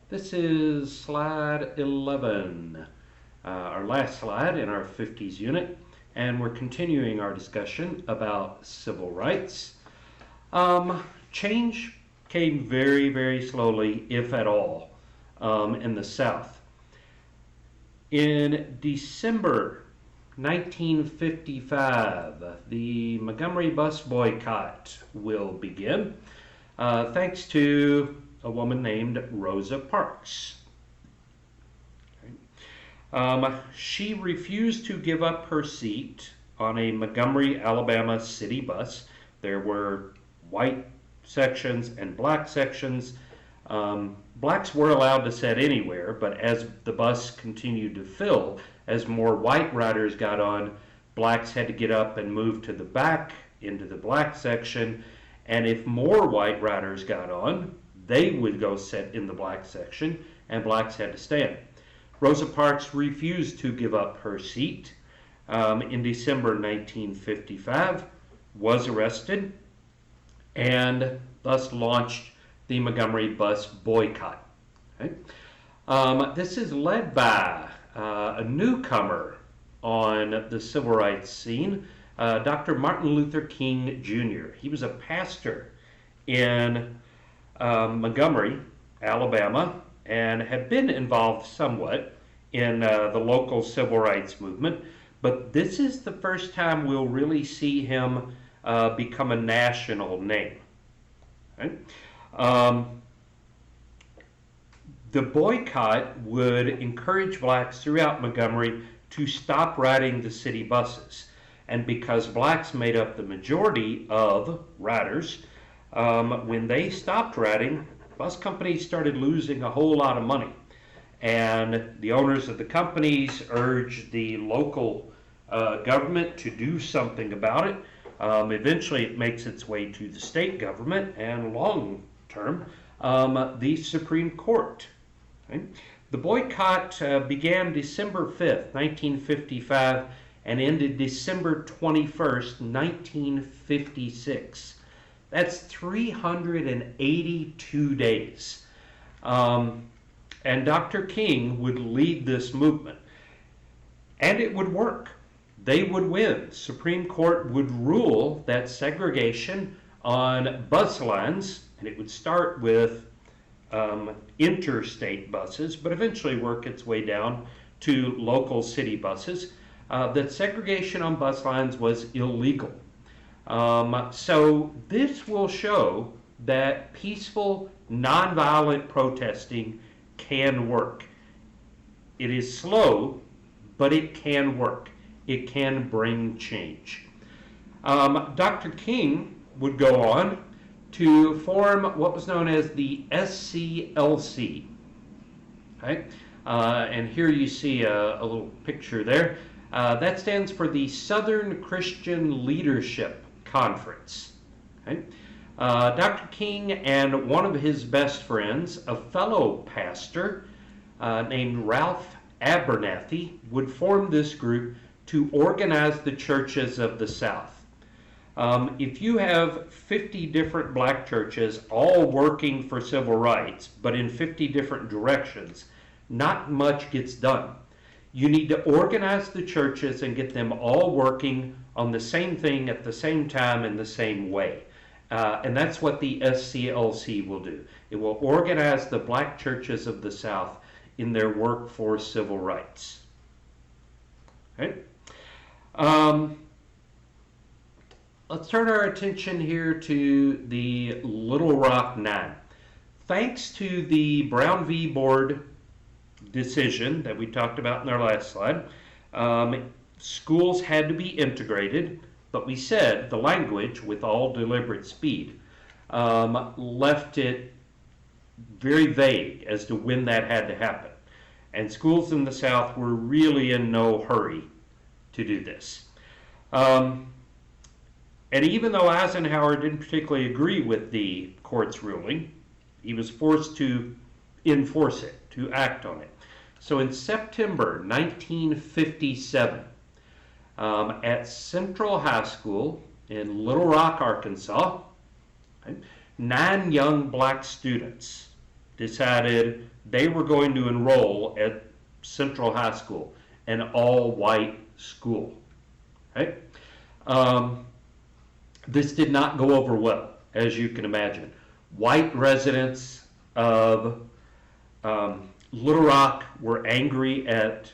This is slide 11, our last slide in our 50s unit, and we're continuing our discussion about civil rights. Change came very, very slowly, if at all, in the South. In December 1955, the Montgomery bus boycott will begin, thanks to a woman named Rosa Parks. She refused to give up her seat on a Montgomery, Alabama city bus. There were white sections and black sections. Blacks were allowed to sit anywhere, but as the bus continued to fill, as more white riders got on, blacks had to get up and move to the back into the black section, and if more white riders got on, they would go sit in the black section, and blacks had to stand. Rosa Parks refused to give up her seat in December 1955, was arrested, and thus launched the Montgomery bus boycott. Okay? This is led by a newcomer on the civil rights scene, Dr. Martin Luther King Jr. He was a pastor in Montgomery, Alabama, and had been involved somewhat in the local civil rights movement. But this is the first time we'll really see him become a national name. Okay? The boycott would encourage blacks throughout Montgomery to stop riding the city buses. And because blacks made up the majority of riders, when they stopped riding, bus companies started losing a whole lot of money. And the owners of the companies urged the local government to do something about it. Eventually it makes its way to the state government and long term, the Supreme Court. Okay? The boycott began December 5th, 1955 and ended December 21st, 1956. That's 382 days. And Dr. King would lead this movement. And it would work. They would win. Supreme Court would rule that segregation on bus lines, and it would start with interstate buses, but eventually work its way down to local city buses, that segregation on bus lines was illegal. So this will show that peaceful, nonviolent protesting can work. It is slow, but it can work. It can bring change. Dr. King would go on to form what was known as the SCLC. Okay? And here you see a little picture there. That stands for the Southern Christian Leadership Conference. Okay? Dr. King and one of his best friends, a fellow pastor named Ralph Abernathy, would form this group to organize the churches of the South. If you have 50 different black churches all working for civil rights, but in 50 different directions, not much gets done. You need to organize the churches and get them all working on the same thing at the same time in the same way. And that's what the SCLC will do. It will organize the black churches of the South in their work for civil rights. Okay? Let's turn our attention here to the Little Rock Nine. Thanks to the Brown v. Board decision that we talked about in our last slide, schools had to be integrated, but we said the language, with all deliberate speed, left it very vague as to when that had to happen. And schools in the South were really in no hurry to do this. And even though Eisenhower didn't particularly agree with the court's ruling, he was forced to enforce it, to act on it. So in September 1957, at Central High School in Little Rock, Arkansas, 9 young black students decided they were going to enroll at Central High School, an all-white school. Right? This did not go over well, as you can imagine. White residents of Little Rock were angry at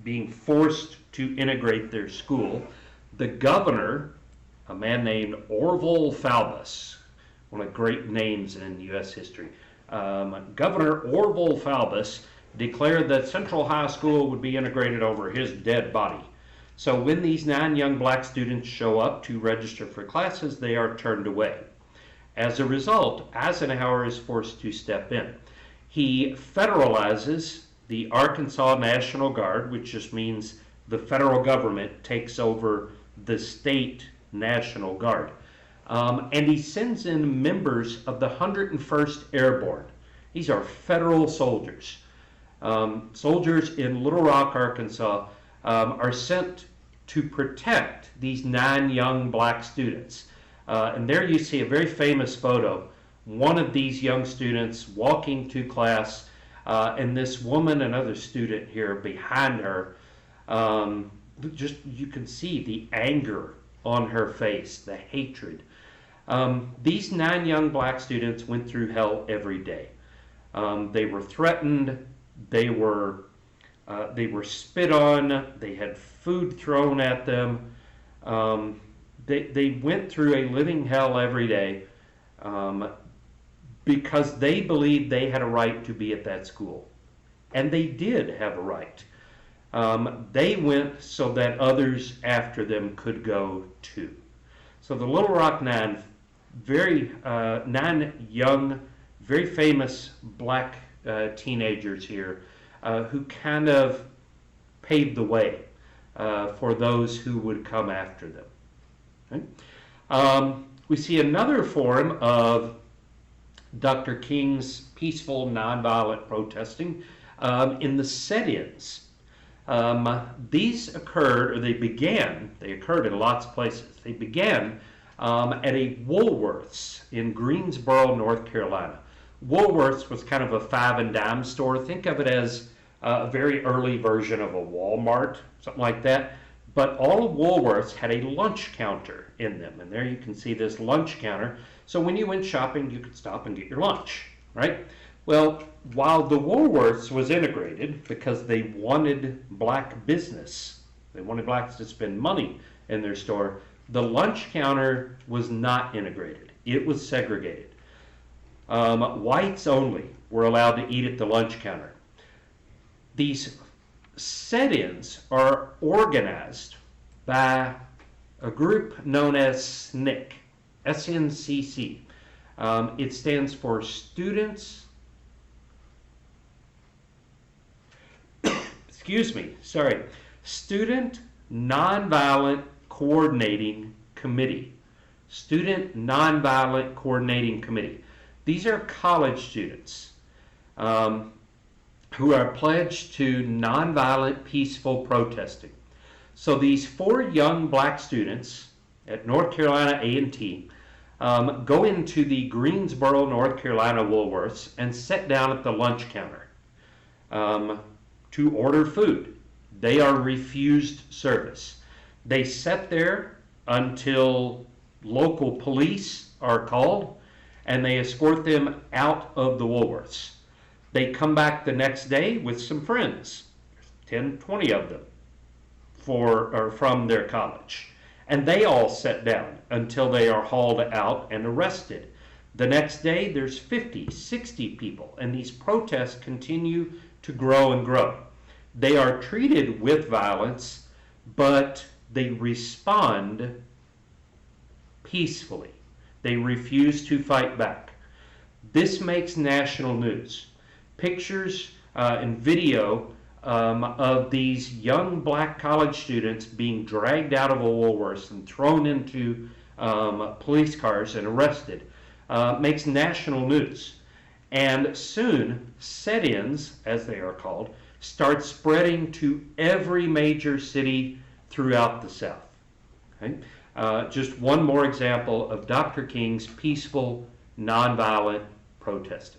being forced to integrate their school. The governor, a man named Orville Faubus, one of the great names in U.S. history, Governor Orville Faubus declared that Central High School would be integrated over his dead body. So when these 9 young black students show up to register for classes, they are turned away. As a result, Eisenhower is forced to step in. He federalizes the Arkansas National Guard, which just means the federal government takes over the state National Guard. And he sends in members of the 101st Airborne. These are federal soldiers. Soldiers in Little Rock, Arkansas, are sent to protect these 9 young black students. And there you see a very famous photo. One of these young students walking to class, and this woman, another student here behind her, just you can see the anger on her face, the hatred. These 9 young black students went through hell every day. They were threatened, they were spit on, they had food thrown at them. They went through a living hell every day because they believed they had a right to be at that school. And they did have a right. They went so that others after them could go too. So the Little Rock 9, 9 young, very famous black teenagers here who kind of paved the way for those who would come after them. Okay? We see another form of Dr. King's peaceful, nonviolent protesting in the set-ins. These occurred, or they occurred in lots of places. They began at a Woolworths in Greensboro, North Carolina. Woolworths was kind of a 5 and dime store. Think of it as a very early version of a Walmart, something like that. But all of Woolworths had a lunch counter in them. And there you can see this lunch counter. So when you went shopping, you could stop and get your lunch, right? Well, while the Woolworths was integrated because they wanted black business, they wanted blacks to spend money in their store, the lunch counter was not integrated. It was segregated. Whites only were allowed to eat at the lunch counter. These set-ins are organized by a group known as SNCC. SNCC. It stands for Students, Student Nonviolent Coordinating Committee. Student Nonviolent Coordinating Committee. These are college students who are pledged to nonviolent, peaceful protesting. So these 4 young black students at North Carolina A&T go into the Greensboro, North Carolina Woolworths and sit down at the lunch counter to order food. They are refused service. They sit there until local police are called and they escort them out of the Woolworths. They come back the next day with some friends, 10, 20 of them, from their college. And they all sit down until they are hauled out and arrested. The next day, there's 50, 60 people, and these protests continue to grow and grow. They are treated with violence, but they respond peacefully. They refuse to fight back. This makes national news. Pictures and video of these young black college students being dragged out of a Woolworths and thrown into police cars and arrested makes national news. And soon, set-ins, as they are called, start spreading to every major city throughout the South. Okay? Just one more example of Dr. King's peaceful, nonviolent protesting.